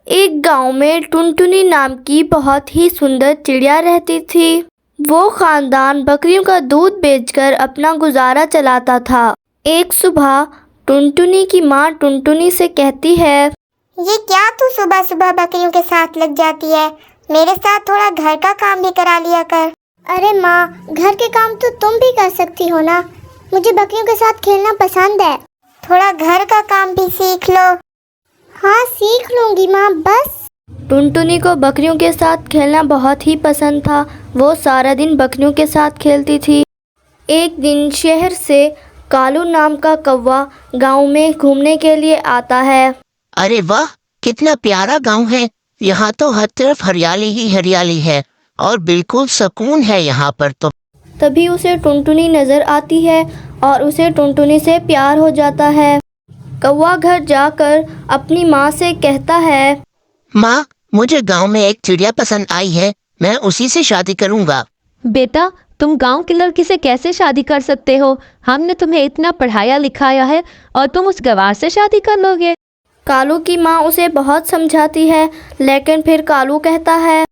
एक गांव में टुनटुनी नाम की बहुत ही सुंदर चिड़िया रहती थी। वो खानदान बकरियों का दूध बेचकर अपना गुजारा चलाता था। एक सुबह टुनटुनी की माँ टुनटुनी से कहती है, ये क्या तू सुबह सुबह बकरियों के साथ लग जाती है? मेरे साथ थोड़ा घर का काम भी करा लिया कर। अरे माँ, घर के काम तो तुम भी कर सकती हो ना। मुझे बकरियों के साथ खेलना पसंद है। थोड़ा घर का काम भी सीख लो। हाँ, सीख लूंगी माँ, बस। टुनटुनी को बकरियों के साथ खेलना बहुत ही पसंद था। वो सारा दिन बकरियों के साथ खेलती थी। एक दिन शहर से कालू नाम का कौवा गांव में घूमने के लिए आता है। अरे वाह, कितना प्यारा गांव है। यहाँ तो हर तरफ हरियाली ही हरियाली है और बिल्कुल सुकून है यहाँ पर तो। तभी उसे टुनटुनी नजर आती है और उसे टुनटुनी से प्यार हो जाता है। कौवा घर जाकर अपनी माँ से कहता है, माँ, मुझे गांव में एक चिड़िया पसंद आई है, मैं उसी से शादी करूँगा। बेटा, तुम गांव की लड़की से कैसे शादी कर सकते हो? हमने तुम्हें इतना पढ़ाया लिखाया है और तुम उस गवार से शादी कर लोगे? कालू की माँ उसे बहुत समझाती है, लेकिन फिर कालू कहता है,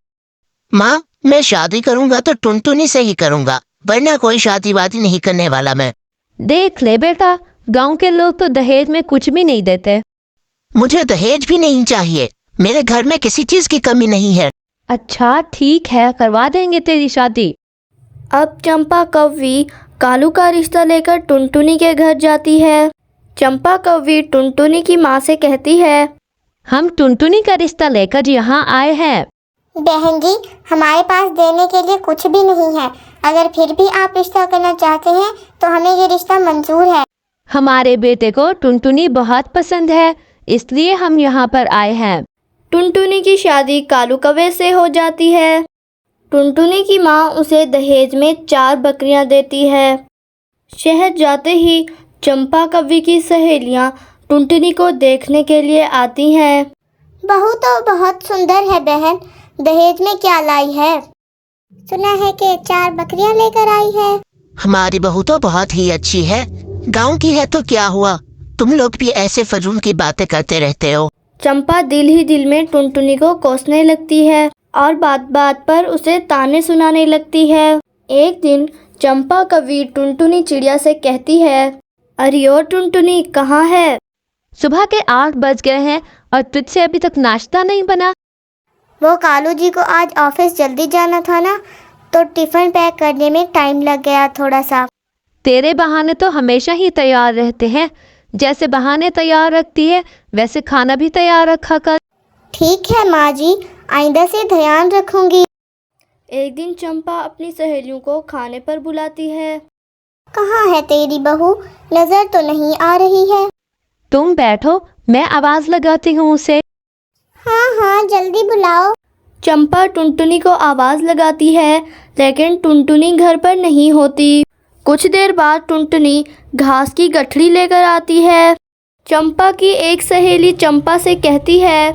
माँ, मैं शादी करूँगा तो टुनटुनी से ही करूँगा, वरना कोई शादी वादी नहीं करने वाला मैं। देख ले बेटा, गांव के लोग तो दहेज में कुछ भी नहीं देते। मुझे दहेज भी नहीं चाहिए, मेरे घर में किसी चीज की कमी नहीं है। अच्छा ठीक है, करवा देंगे तेरी शादी। अब चंपा कौवी कालू का रिश्ता लेकर टुनटुनी के घर जाती है। चंपा कौवी टुनटुनी की माँ से कहती है, हम टुनटुनी का रिश्ता लेकर यहाँ आए हैं। बहन जी, हमारे पास देने के लिए कुछ भी नहीं है। अगर फिर भी आप रिश्ता करना चाहते हैं तो हमें ये रिश्ता मंजूर है। हमारे बेटे को टुनटुनी बहुत पसंद है, इसलिए हम यहाँ पर आए हैं। टुनटुनी की शादी कालू कौवे से हो जाती है। टुनटुनी की माँ उसे दहेज में 4 बकरियां देती है। शहर जाते ही चंपा कौवी की सहेलियां टुनटुनी को देखने के लिए आती हैं। बहू तो बहुत सुंदर है बहन, दहेज में क्या लाई है? सुना है कि 4 बकरियां लेकर आई है। हमारी बहू तो बहुत ही अच्छी है, गांव की है तो क्या हुआ, तुम लोग भी ऐसे फजूल की बातें करते रहते हो। चंपा दिल ही दिल में टुनटुनी को कोसने लगती है और बात बात पर उसे ताने सुनाने लगती है। एक दिन चंपा कौवी टुनटुनी चिड़िया से कहती है, अरे ओ टुनटुनी, कहाँ है? सुबह के 8 बज गए हैं और तुझसे अभी तक नाश्ता नहीं बना। वो कालू जी को आज ऑफिस जल्दी जाना था ना, तो टिफिन पैक करने में टाइम लग गया थोड़ा सा। तेरे बहाने तो हमेशा ही तैयार रहते हैं। जैसे बहाने तैयार रखती है वैसे खाना भी तैयार रखा कर। ठीक है माँ जी, आइंदा से ध्यान रखूंगी। एक दिन चंपा अपनी सहेलियों को खाने पर बुलाती है। कहाँ है तेरी बहू? नजर तो नहीं आ रही है। तुम बैठो, मैं आवाज लगाती हूँ उसे। हाँ हाँ, जल्दी बुलाओ। चंपा टुनटुनी को आवाज लगाती है, लेकिन टुनटुनी घर पर नहीं होती। कुछ देर बाद टुनटुनी घास की गठरी लेकर आती है। चंपा की एक सहेली चंपा से कहती है,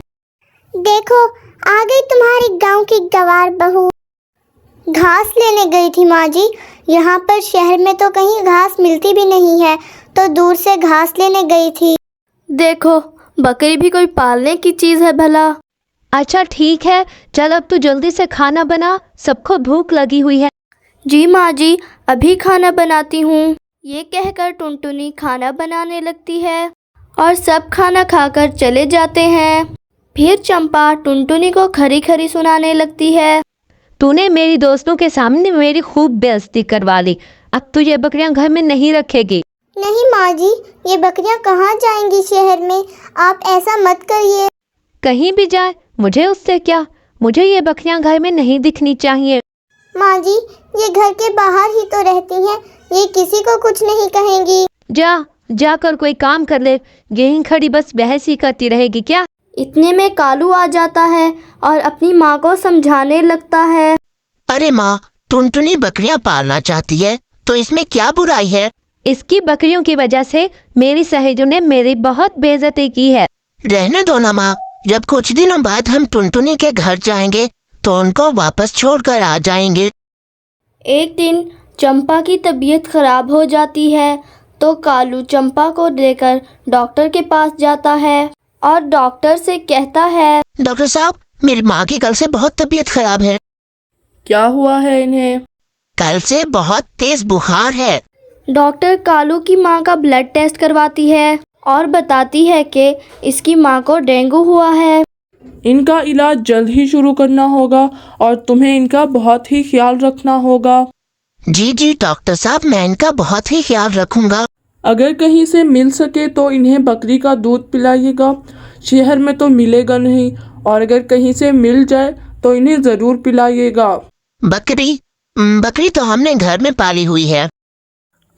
देखो, आ गई तुम्हारी गांव की गवार बहू। घास लेने गई थी माँ जी। यहाँ पर शहर में तो कहीं घास मिलती भी नहीं है, तो दूर से घास लेने गई थी। देखो, बकरी भी कोई पालने की चीज है भला। अच्छा ठीक है, चल अब तू जल्दी से खाना बना, सबको भूख लगी हुई है। जी माँ जी, अभी खाना बनाती हूँ। ये कहकर टुनटुनी खाना बनाने लगती है और सब खाना खाकर चले जाते हैं। फिर चंपा टुनटुनी को खरी खरी सुनाने लगती है। तूने मेरी दोस्तों के सामने मेरी खूब बेइज्जती करवा ली। अब तू ये बकरियां घर में नहीं रखेगी। नहीं माँ जी, ये बकरियाँ कहाँ जाएंगी शहर में? आप ऐसा मत करिए। कहीं भी जाए, मुझे उससे क्या। मुझे ये बकरियां घर में नहीं दिखनी चाहिए। माँ जी, ये घर के बाहर ही तो रहती हैं, ये किसी को कुछ नहीं कहेंगी। जाकर कोई काम कर ले, यहीं खड़ी बस बहस ही करती रहेगी क्या? इतने में कालू आ जाता है और अपनी माँ को समझाने लगता है। अरे माँ, टुनटुनी बकरियां पालना चाहती है तो इसमें क्या बुराई है? इसकी बकरियों की वजह से मेरी सहेलियों ने मेरी बहुत बेइज्जती की है। रहने दो ना माँ, जब कुछ दिनों बाद हम टुनटुनी के घर जाएंगे तो उनको वापस छोड़कर आ जाएंगे। एक दिन चंपा की तबीयत खराब हो जाती है, तो कालू चंपा को लेकर डॉक्टर के पास जाता है। और डॉक्टर से कहता है, डॉक्टर साहब, मेरी माँ की कल से बहुत तबीयत खराब है। क्या हुआ है इन्हें? कल से बहुत तेज बुखार है। डॉक्टर कालू की माँ का ब्लड टेस्ट करवाती है और बताती है कि इसकी माँ को डेंगू हुआ है। इनका इलाज जल्द ही शुरू करना होगा और तुम्हें इनका बहुत ही ख्याल रखना होगा। जी जी डॉक्टर साहब, मैं इनका बहुत ही ख्याल रखूंगा। अगर कहीं से मिल सके तो इन्हें बकरी का दूध पिलाइएगा। शहर में तो मिलेगा नहीं, और अगर कहीं से मिल जाए तो इन्हें ज़रूर पिलाइएगा। बकरी तो हमने घर में पाली हुई है।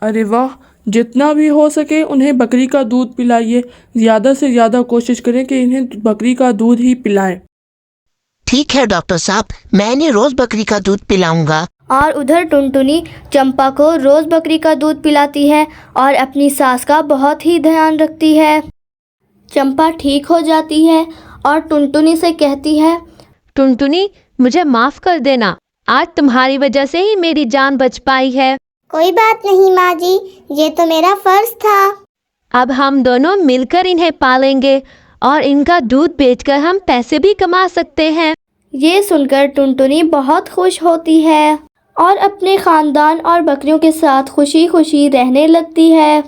अरे वाह, जितना भी हो सके उन्हें बकरी का दूध पिलाइए। ज़्यादा से ज़्यादा कोशिश करें कि इन्हें बकरी का दूध ही पिलाएं। ठीक है डॉक्टर साहब, मैं इन्हें रोज बकरी का दूध पिलाऊंगा। और उधर टुनटुनी चंपा को रोज बकरी का दूध पिलाती है और अपनी सास का बहुत ही ध्यान रखती है। चंपा ठीक हो जाती है और टुनटुनी से कहती है, टुनटुनी, मुझे माफ कर देना, आज तुम्हारी वजह से ही मेरी जान बच पाई है। कोई बात नहीं माँ जी, ये तो मेरा फर्ज था। अब हम दोनों मिलकर इन्हें पालेंगे और इनका दूध बेचकर हम पैसे भी कमा सकते हैं। ये सुनकर टुनटुनी बहुत खुश होती है और अपने खानदान और बकरियों के साथ खुशी खुशी रहने लगती है।